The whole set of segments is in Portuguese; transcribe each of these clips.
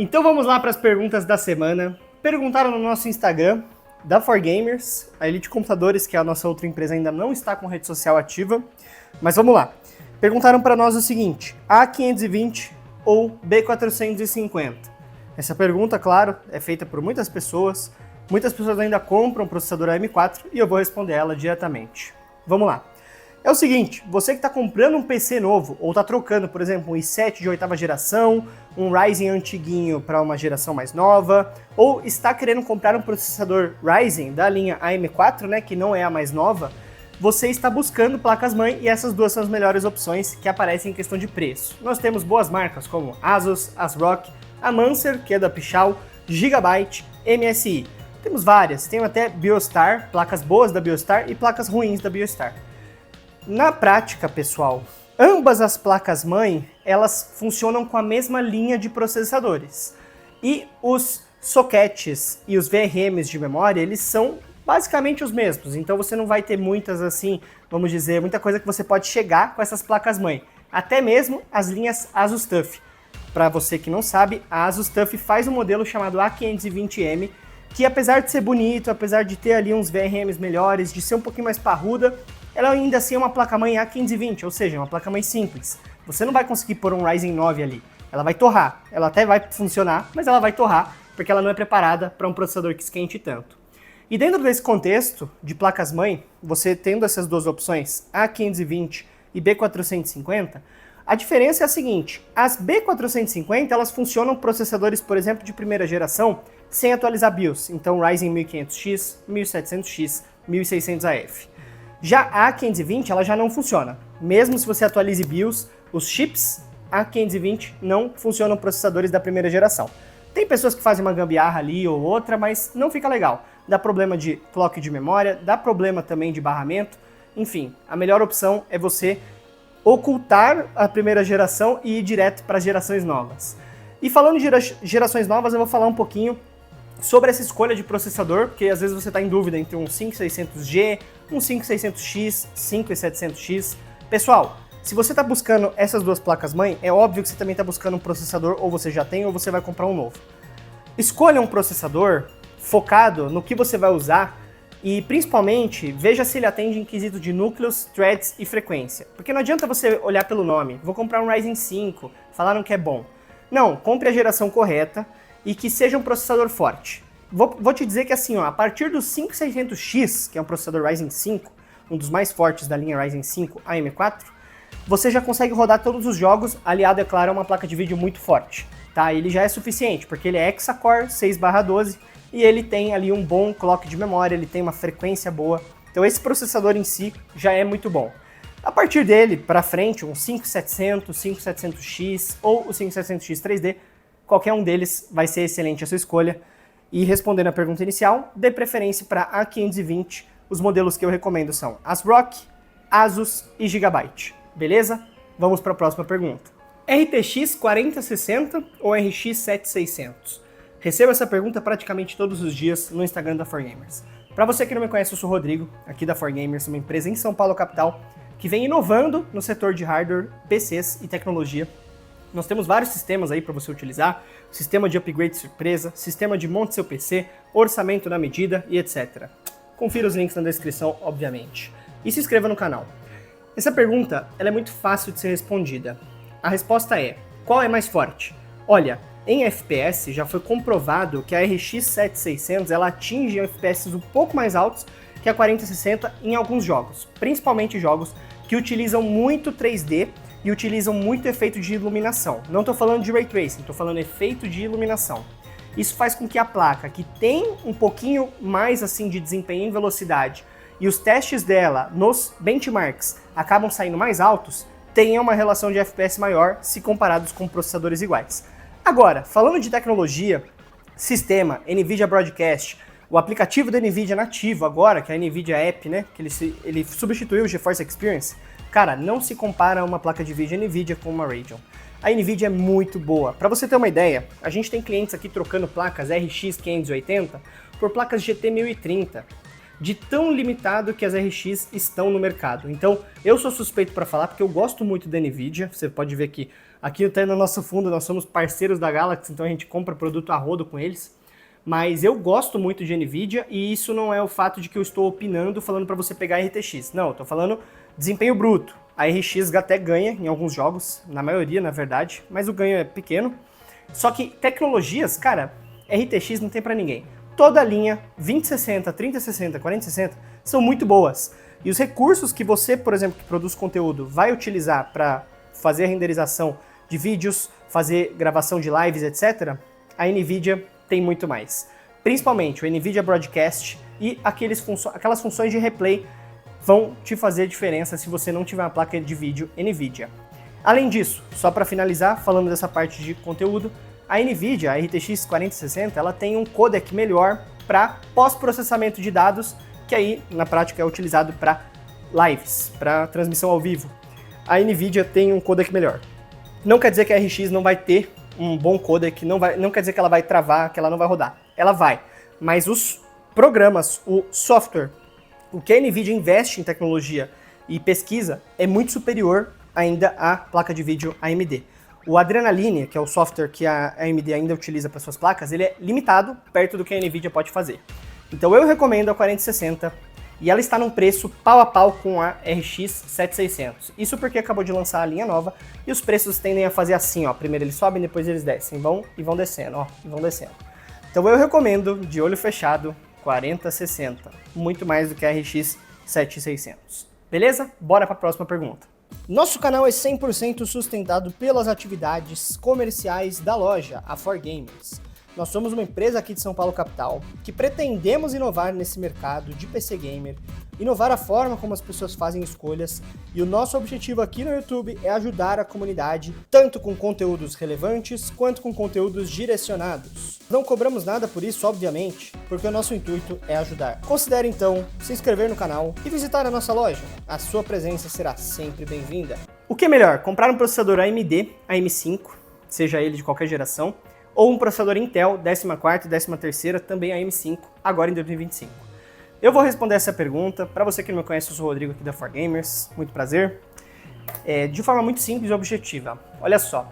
Então vamos lá para as perguntas da semana. Perguntaram no nosso Instagram, da 4Gamers, a Elite Computadores, que é a nossa outra empresa, ainda não está com rede social ativa, mas vamos lá. Perguntaram para nós o seguinte: A520 ou B450? Essa pergunta, claro, é feita por muitas pessoas ainda compram processador AM4 e eu vou responder ela diretamente. Vamos lá. É o seguinte, você que está comprando um PC novo ou está trocando, por exemplo, um i7 de 8ª geração, um Ryzen antiguinho para uma geração mais nova, ou está querendo comprar um processador Ryzen da linha AM4, né, que não é a mais nova, você está buscando placas-mãe e essas duas são as melhores opções que aparecem em questão de preço. Nós temos boas marcas como Asus, ASRock, a Mancer, que é da Pichau, Gigabyte, MSI. Temos várias, tem até Biostar, placas boas da Biostar e placas ruins da Biostar. Na prática, pessoal, ambas as placas-mãe, elas funcionam com a mesma linha de processadores. E os sockets e os VRMs de memória, eles são basicamente os mesmos. Então você não vai ter muitas, assim, vamos dizer, muita coisa que você pode chegar com essas placas-mãe. Até mesmo as linhas Asus TUF. Para você que não sabe, a Asus TUF faz um modelo chamado A520M, que apesar de ser bonito, apesar de ter ali uns VRMs melhores, de ser um pouquinho mais parruda, ela ainda assim é uma placa-mãe A520, ou seja, uma placa-mãe simples. Você não vai conseguir pôr um Ryzen 9 ali. Ela vai torrar. Ela até vai funcionar, mas ela vai torrar, porque ela não é preparada para um processador que esquente tanto. E dentro desse contexto de placas-mãe, você tendo essas duas opções, A520 e B450, a diferença é a seguinte: as B450 elas funcionam processadores, por exemplo, de primeira geração, sem atualizar BIOS. Então Ryzen 1500X, 1700X, 1600AF. Já a A520 ela já não funciona. Mesmo se você atualize BIOS, os chips A520 não funcionam processadores da primeira geração. Tem pessoas que fazem uma gambiarra ali ou outra, mas não fica legal. Dá problema de clock de memória, dá problema também de barramento. Enfim, a melhor opção é você ocultar a primeira geração e ir direto para as gerações novas. E falando de gerações novas, eu vou falar um pouquinho sobre essa escolha de processador, porque às vezes você está em dúvida entre um 5600G, um 5600X, 5700X. Pessoal, se você está buscando essas duas placas-mãe, é óbvio que você também está buscando um processador, ou você já tem, ou você vai comprar um novo. Escolha um processador focado no que você vai usar e, principalmente, veja se ele atende em quesito de núcleos, threads e frequência. Porque não adianta você olhar pelo nome, vou comprar um Ryzen 5, falaram que é bom. Não, compre a geração correta e que seja um processador forte. Vou te dizer que assim, ó, a partir do 5600X, que é um processador Ryzen 5, um dos mais fortes da linha Ryzen 5 AM4, você já consegue rodar todos os jogos, aliado, é claro, a uma placa de vídeo muito forte. Tá? Ele já é suficiente, porque ele é Hexa-Core 6/12 e ele tem ali um bom clock de memória, ele tem uma frequência boa. Então esse processador em si já é muito bom. A partir dele, para frente, um 5700, 5700X ou o 5700X 3D, qualquer um deles vai ser excelente a sua escolha. E respondendo a pergunta inicial, dê preferência para A520. Os modelos que eu recomendo são ASRock, Asus e Gigabyte. Beleza? Vamos para a próxima pergunta. RTX 4060 ou RX 7600? Recebo essa pergunta praticamente todos os dias no Instagram da 4Gamers. Para você que não me conhece, eu sou o Rodrigo, aqui da 4Gamers, uma empresa em São Paulo, capital, que vem inovando no setor de hardware, PCs e tecnologia. Nós temos vários sistemas aí para você utilizar, sistema de upgrade surpresa, sistema de monte seu PC, orçamento na medida e etc. Confira os links na descrição, obviamente. E se inscreva no canal. Essa pergunta ela é muito fácil de ser respondida. A resposta é: qual é mais forte? Olha, em FPS já foi comprovado que a RX 7600 ela atinge FPS um pouco mais altos que a 4060 em alguns jogos, principalmente jogos que utilizam muito 3D e utilizam muito efeito de iluminação. Não estou falando de Ray Tracing, estou falando efeito de iluminação. Isso faz com que a placa, que tem um pouquinho mais assim de desempenho em velocidade, e os testes dela nos benchmarks acabam saindo mais altos, tenha uma relação de FPS maior se comparados com processadores iguais. Agora, falando de tecnologia, sistema, NVIDIA Broadcast, o aplicativo da NVIDIA nativo agora, que é a NVIDIA App, né, que ele substituiu o GeForce Experience, cara, não se compara uma placa de vídeo NVIDIA com uma Radeon. A NVIDIA é muito boa. Para você ter uma ideia, a gente tem clientes aqui trocando placas RX 580 por placas GT 1030, de tão limitado que as RX estão no mercado. Então, eu sou suspeito para falar porque eu gosto muito da NVIDIA. Você pode ver que Aqui até no nosso fundo nós somos parceiros da Galaxy, então a gente compra produto a rodo com eles. Mas eu gosto muito de NVIDIA e isso não é o fato de que eu estou opinando falando para você pegar a RTX. Não, eu tô falando desempenho bruto. A RX até ganha em alguns jogos, na maioria na verdade, mas o ganho é pequeno. Só que tecnologias, cara, RTX não tem para ninguém. Toda a linha 2060, 3060, 4060 são muito boas. E os recursos que você, por exemplo, que produz conteúdo, vai utilizar para fazer a renderização de vídeos, fazer gravação de lives, etc., a NVIDIA tem muito mais. Principalmente o NVIDIA Broadcast e aquelas funções de replay vão te fazer diferença se você não tiver uma placa de vídeo NVIDIA. Além disso, só para finalizar, falando dessa parte de conteúdo, a NVIDIA, a RTX 4060, ela tem um codec melhor para pós-processamento de dados, que aí na prática é utilizado para lives, para transmissão ao vivo. A NVIDIA tem um codec melhor. Não quer dizer que a RX não vai ter um bom codec, não quer dizer que ela vai travar, que ela não vai rodar. Ela vai, mas os programas, o software, o que a NVIDIA investe em tecnologia e pesquisa é muito superior ainda à placa de vídeo AMD. O Adrenaline, que é o software que a AMD ainda utiliza para suas placas, ele é limitado perto do que a NVIDIA pode fazer. Então eu recomendo a 4060 e ela está num preço pau a pau com a RX 7600. Isso porque acabou de lançar a linha nova e os preços tendem a fazer assim, ó. Primeiro eles sobem, depois eles descem, e vão descendo, ó, e vão descendo. Então eu recomendo, de olho fechado, 4060, muito mais do que a RX 7600. Beleza? Bora para a próxima pergunta. Nosso canal é 100% sustentado pelas atividades comerciais da loja, a 4Gamers. Nós somos uma empresa aqui de São Paulo capital que pretendemos inovar nesse mercado de PC Gamer, inovar a forma como as pessoas fazem escolhas, e o nosso objetivo aqui no YouTube é ajudar a comunidade tanto com conteúdos relevantes quanto com conteúdos direcionados. Não cobramos nada por isso, obviamente, porque o nosso intuito é ajudar. Considere então se inscrever no canal e visitar a nossa loja. A sua presença será sempre bem-vinda. O que é melhor, comprar um processador AMD, AM5, seja ele de qualquer geração, ou um processador Intel 14ª e 13ª, também AM5, agora em 2025? Eu vou responder essa pergunta. Para você que não me conhece, eu sou o Rodrigo aqui da 4Gamers, muito prazer. De forma muito simples e objetiva. Olha só,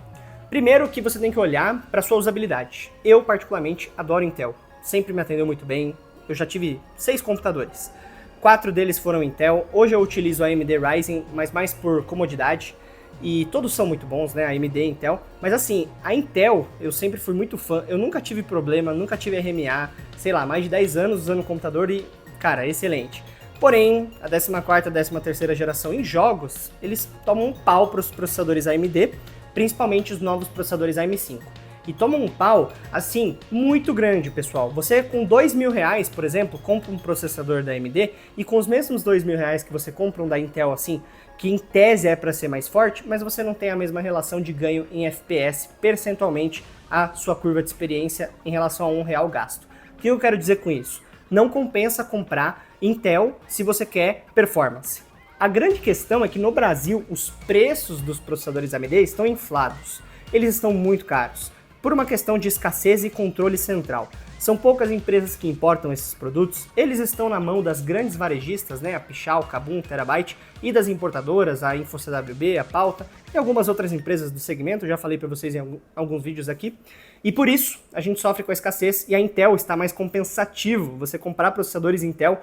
primeiro que você tem que olhar para sua usabilidade. Eu particularmente adoro Intel, sempre me atendeu muito bem, eu já tive 6 computadores. 4 deles foram Intel, hoje eu utilizo a AMD Ryzen, mas mais por comodidade. E todos são muito bons, né, a AMD e Intel, mas assim, a Intel eu sempre fui muito fã, eu nunca tive problema, nunca tive RMA, sei lá, mais de 10 anos usando o computador e, cara, excelente. Porém, a 14ª e 13ª geração em jogos, eles tomam um pau para os processadores AMD, principalmente os novos processadores AM5. E tomam um pau, assim, muito grande, pessoal. Você com R$2.000, por exemplo, compra um processador da AMD e com os mesmos R$2.000 que você compra um da Intel, assim, que em tese é para ser mais forte, mas você não tem a mesma relação de ganho em FPS, percentualmente, a sua curva de experiência em relação a R$1 gasto. O que eu quero dizer com isso? Não compensa comprar Intel se você quer performance. A grande questão é que no Brasil os preços dos processadores AMD estão inflados. Eles estão muito caros, por uma questão de escassez e controle central. São poucas empresas que importam esses produtos, eles estão na mão das grandes varejistas, né, a Pichau, Kabum, Terabyte, e das importadoras, a InfoCWB, a Pauta, e algumas outras empresas do segmento, já falei para vocês em alguns vídeos aqui. E por isso, a gente sofre com a escassez e a Intel está mais compensativo. Você comprar processadores Intel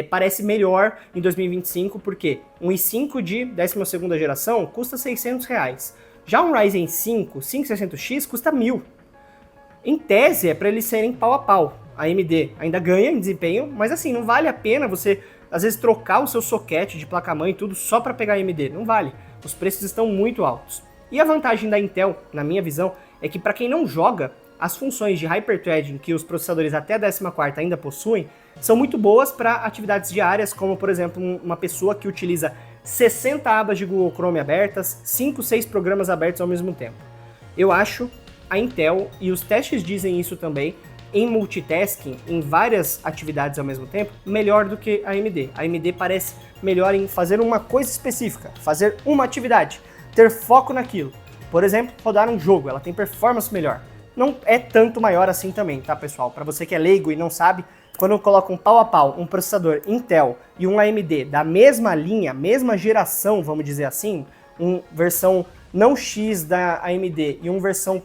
parece melhor em 2025, porque um i5 de 12ª geração custa R$600. Já um Ryzen 5 5600X custa R$1.000. Em tese, é para eles serem pau a pau. A AMD ainda ganha em desempenho, mas assim, não vale a pena você, às vezes, trocar o seu socket de placa-mãe e tudo só para pegar a AMD. Não vale. Os preços estão muito altos. E a vantagem da Intel, na minha visão, é que para quem não joga, as funções de hyperthreading que os processadores até a 14ª ainda possuem, são muito boas para atividades diárias, como, por exemplo, uma pessoa que utiliza 60 abas de Google Chrome abertas, 5, 6 programas abertos ao mesmo tempo. Eu acho a Intel, e os testes dizem isso também, em multitasking, em várias atividades ao mesmo tempo, melhor do que a AMD. A AMD parece melhor em fazer uma coisa específica, fazer uma atividade, ter foco naquilo. Por exemplo, rodar um jogo, ela tem performance melhor. Não é tanto maior assim também, tá, pessoal? Para você que é leigo e não sabe, quando eu coloco um pau a pau, um processador Intel e um AMD da mesma linha, mesma geração, vamos dizer assim, versão não X da AMD e uma versão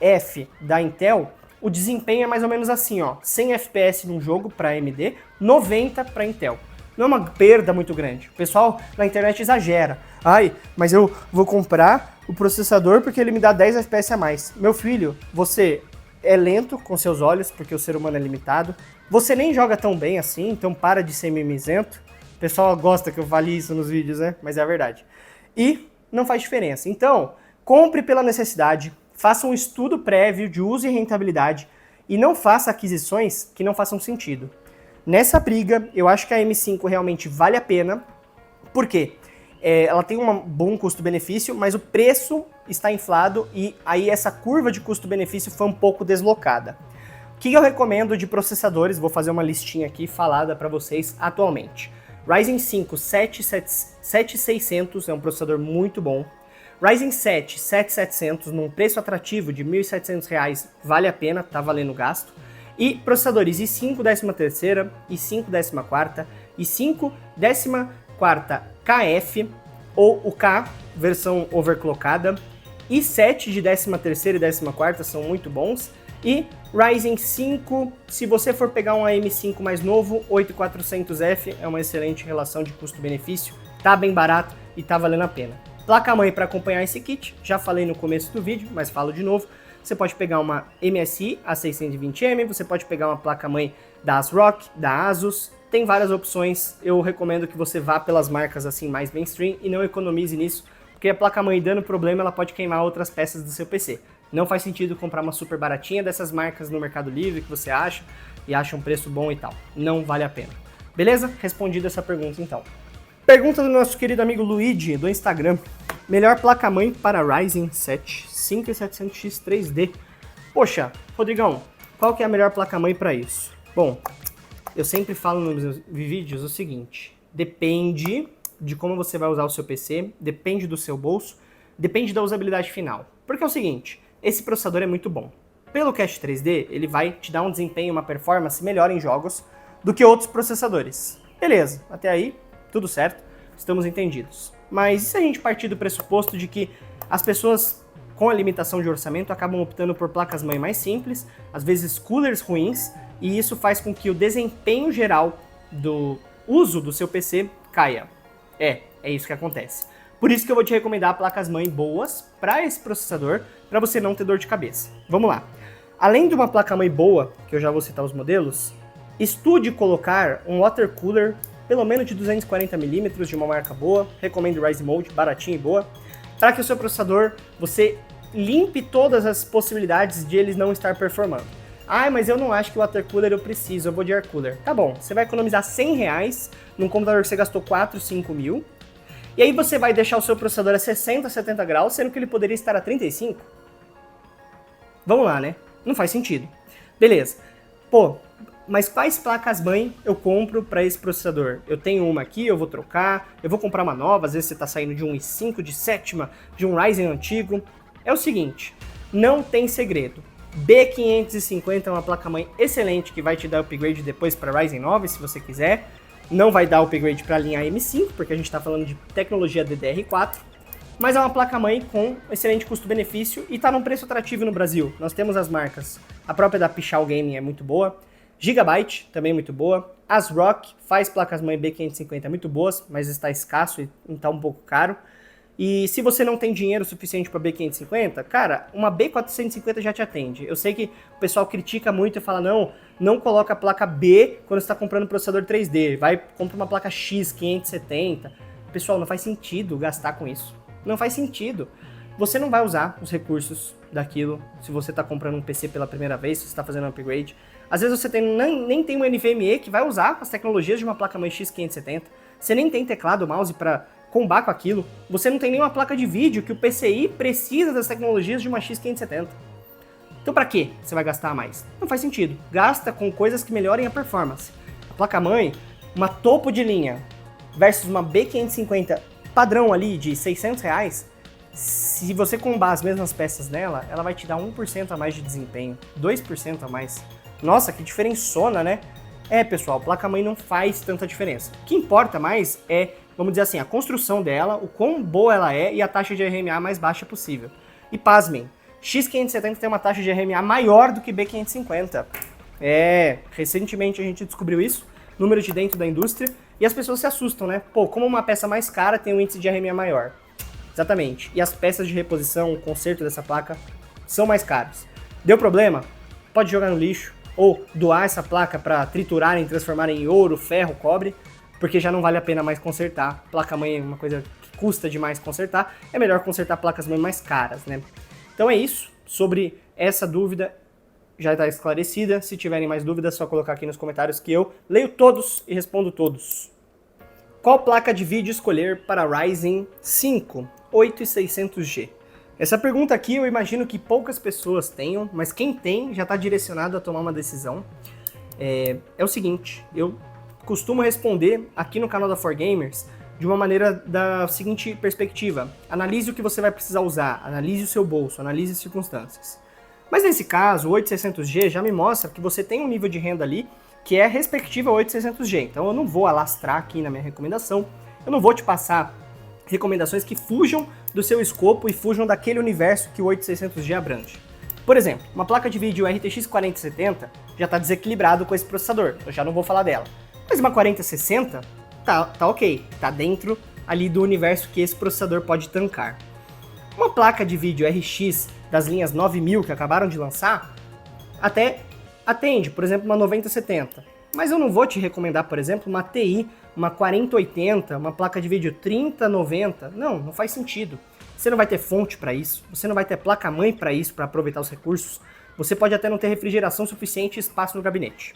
F da Intel, o desempenho é mais ou menos assim, ó, 100 FPS num jogo para AMD, 90 para Intel. Não é uma perda muito grande. O pessoal na internet exagera. Ai, mas eu vou comprar o processador porque ele me dá 10 FPS a mais. Meu filho, você é lento com seus olhos, porque o ser humano é limitado. Você nem joga tão bem assim, então para de ser mimizento. O pessoal gosta que eu fale isso nos vídeos, né? Mas é a verdade. E não faz diferença. Então, compre pela necessidade, faça um estudo prévio de uso e rentabilidade e não faça aquisições que não façam sentido. Nessa briga, eu acho que a M5 realmente vale a pena. Por quê? Ela tem um bom custo-benefício, mas o preço está inflado e aí essa curva de custo-benefício foi um pouco deslocada. O que eu recomendo de processadores? Vou fazer uma listinha aqui falada para vocês atualmente. Ryzen 5 7600 é um processador muito bom. Ryzen 7 7700 num preço atrativo de R$ 1.700 vale a pena, tá valendo o gasto. E processadores i5 13ª, i5 14ª, i5 14ª KF ou o K, versão overclockada, i7 de 13ª e 14ª são muito bons, e Ryzen 5, se você for pegar um AM5 mais novo, 8400F é uma excelente relação de custo-benefício, tá bem barato e tá valendo a pena. Placa-mãe para acompanhar esse kit, já falei no começo do vídeo, mas falo de novo. Você pode pegar uma MSI A620M, você pode pegar uma placa-mãe da ASRock, da Asus, tem várias opções. Eu recomendo que você vá pelas marcas assim mais mainstream e não economize nisso, porque a placa-mãe dando problema, ela pode queimar outras peças do seu PC. Não faz sentido comprar uma super baratinha dessas marcas no Mercado Livre que você acha e acha um preço bom e tal. Não vale a pena. Beleza? Respondida essa pergunta então. Pergunta do nosso querido amigo Luigi, do Instagram. Melhor placa-mãe para Ryzen 7 5700X 3D. Poxa, Rodrigão, qual que é a melhor placa-mãe para isso? Bom, eu sempre falo nos meus vídeos o seguinte, depende de como você vai usar o seu PC, depende do seu bolso, depende da usabilidade final. Porque é o seguinte, esse processador é muito bom. Pelo Cache 3D, ele vai te dar um desempenho, uma performance melhor em jogos do que outros processadores. Beleza, até aí, tudo certo, estamos entendidos. Mas e se a gente partir do pressuposto de que as pessoas com a limitação de orçamento acabam optando por placas-mãe mais simples, às vezes coolers ruins, e isso faz com que o desempenho geral do uso do seu PC caia. É isso que acontece. Por isso que eu vou te recomendar placas-mãe boas para esse processador, para você não ter dor de cabeça. Vamos lá. Além de uma placa-mãe boa, que eu já vou citar os modelos, estude colocar um water cooler pelo menos de 240mm de uma marca boa, recomendo Rise Mode, baratinho e boa, para que o seu processador, você limpe todas as possibilidades de ele não estar performando. Ah, mas eu não acho que o water cooler eu preciso, eu vou de air cooler. Tá bom, você vai economizar R$100 num computador que você gastou 4, 5 mil, e aí você vai deixar o seu processador a 60, 70 graus, sendo que ele poderia estar a 35? Vamos lá, né? Não faz sentido. Beleza. Pô, mas quais placas-mãe eu compro para esse processador? Eu tenho uma aqui, eu vou trocar, eu vou comprar uma nova, às vezes você está saindo de um i5 de 7ª, de um Ryzen antigo. É o seguinte, não tem segredo. B550 é uma placa-mãe excelente que vai te dar upgrade depois para Ryzen 9, se você quiser. Não vai dar upgrade para a linha M5, porque a gente está falando de tecnologia DDR4. Mas é uma placa-mãe com excelente custo-benefício e está num preço atrativo no Brasil. Nós temos as marcas, a própria da Pichau Gaming é muito boa, Gigabyte, também muito boa. ASRock faz placas-mãe B550 muito boas, mas está escasso e está um pouco caro. E se você não tem dinheiro suficiente para B550, cara, uma B450 já te atende. Eu sei que o pessoal critica muito e fala, não coloca a placa B quando você está comprando um processador 3D, compra uma placa X570. Pessoal, não faz sentido gastar com isso. Não faz sentido. Você não vai usar os recursos daquilo se você está comprando um PC pela primeira vez, se você está fazendo um upgrade. Às vezes você nem tem um NVMe que vai usar as tecnologias de uma placa-mãe X570. Você nem tem teclado, mouse para combar com aquilo. Você não tem nenhuma placa de vídeo que o PCI precisa das tecnologias de uma X570. Então para que você vai gastar mais? Não faz sentido. Gasta com coisas que melhorem a performance. A placa-mãe, uma topo de linha versus uma B550 padrão ali de R$600, se você combar as mesmas peças nela, ela vai te dar 1% a mais de desempenho, 2% a mais. Nossa, que diferençona, né? Pessoal, placa-mãe não faz tanta diferença. O que importa mais é vamos dizer assim, a construção dela, o quão boa ela é e a taxa de RMA mais baixa possível. E pasmem, X570 tem uma taxa de RMA maior do que B550. Recentemente a gente descobriu isso, número de dentro da indústria, e as pessoas se assustam, né? Pô, como uma peça mais cara tem um índice de RMA maior? Exatamente. E as peças de reposição, o conserto dessa placa, são mais caros. Deu problema? Pode jogar no lixo, ou doar essa placa para triturarem, transformarem em ouro, ferro, cobre, porque já não vale a pena mais consertar. Placa-mãe é uma coisa que custa demais consertar, é melhor consertar placas-mãe mais caras, né? Então é isso, sobre essa dúvida já está esclarecida. Se tiverem mais dúvidas, é só colocar aqui nos comentários que eu leio todos e respondo todos. Qual placa de vídeo escolher para Ryzen 5 8600G? Essa pergunta aqui eu imagino que poucas pessoas tenham, mas quem tem já está direcionado a tomar uma decisão. É o seguinte, eu costumo responder aqui no canal da 4Gamers de uma maneira da seguinte perspectiva: analise o que você vai precisar usar, analise o seu bolso, analise as circunstâncias. Mas nesse caso, o 8600G já me mostra que você tem um nível de renda ali que é respectivo ao 8600G. Então eu não vou alastrar aqui na minha recomendação, eu não vou te passar recomendações que fujam do seu escopo e fujam daquele universo que o 8600G abrange. Por exemplo, uma placa de vídeo RTX 4070 já está desequilibrado com esse processador, eu já não vou falar dela. Mas uma 4060 tá ok, tá dentro ali do universo que esse processador pode tancar. Uma placa de vídeo RX das linhas 9000 que acabaram de lançar até atende, por exemplo, uma 9070. Mas eu não vou te recomendar, por exemplo, uma TI, uma 4080, uma placa de vídeo 3090. Não faz sentido. Você não vai ter fonte para isso, você não vai ter placa-mãe para isso, para aproveitar os recursos. Você pode até não ter refrigeração suficiente e espaço no gabinete.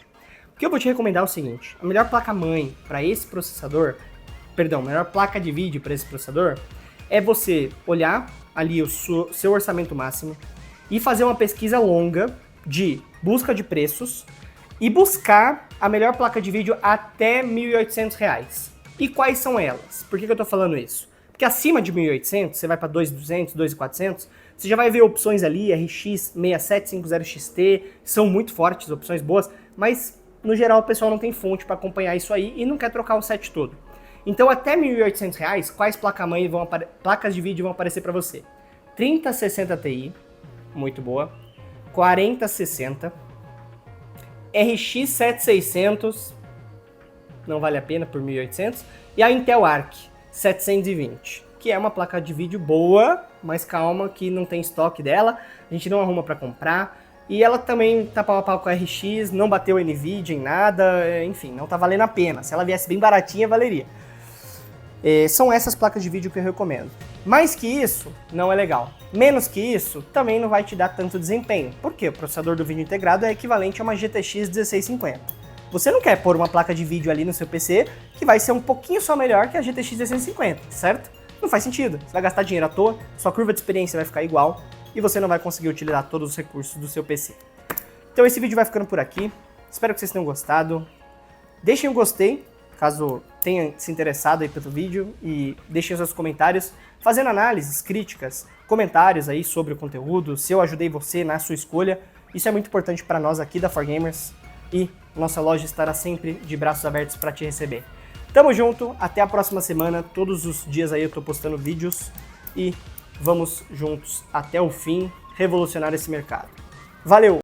O que eu vou te recomendar é o seguinte: a melhor placa-mãe para esse processador, a melhor placa de vídeo para esse processador, é você olhar ali o seu orçamento máximo e fazer uma pesquisa longa de busca de preços e buscar a melhor placa de vídeo até R$ 1.800. E quais são elas? Por que eu tô falando isso? Porque acima de 1.800, você vai para 2.200, 2.400, você já vai ver opções ali, RX 6750XT, são muito fortes, opções boas, mas no geral o pessoal não tem fonte para acompanhar isso aí e não quer trocar o set todo. Então até R$ 1.800, quais placas de vídeo vão aparecer para você? 3060 Ti, muito boa, 4060, RX 7600, não vale a pena por 1.800, e a Intel Arc 720, que é uma placa de vídeo boa, mas calma, que não tem estoque dela, a gente não arruma para comprar, e ela também tá pau a pau com a RX, não bateu a Nvidia em nada, enfim, não tá valendo a pena. Se ela viesse bem baratinha, valeria. São essas placas de vídeo que eu recomendo. Mais que isso, não é legal. Menos que isso, também não vai te dar tanto desempenho. Porque o processador do vídeo integrado é equivalente a uma GTX 1650. Você não quer pôr uma placa de vídeo ali no seu PC que vai ser um pouquinho só melhor que a GTX 1650, certo? Não faz sentido. Você vai gastar dinheiro à toa, sua curva de experiência vai ficar igual e você não vai conseguir utilizar todos os recursos do seu PC. Então esse vídeo vai ficando por aqui. Espero que vocês tenham gostado. Deixem um gostei, caso tenha se interessado aí pelo vídeo, e deixem os seus comentários, fazendo análises, críticas, comentários aí sobre o conteúdo, se eu ajudei você na sua escolha. Isso é muito importante para nós aqui da 4Gamers e nossa loja estará sempre de braços abertos para te receber. Tamo junto, até a próxima semana, todos os dias aí eu tô postando vídeos e vamos juntos até o fim revolucionar esse mercado. Valeu!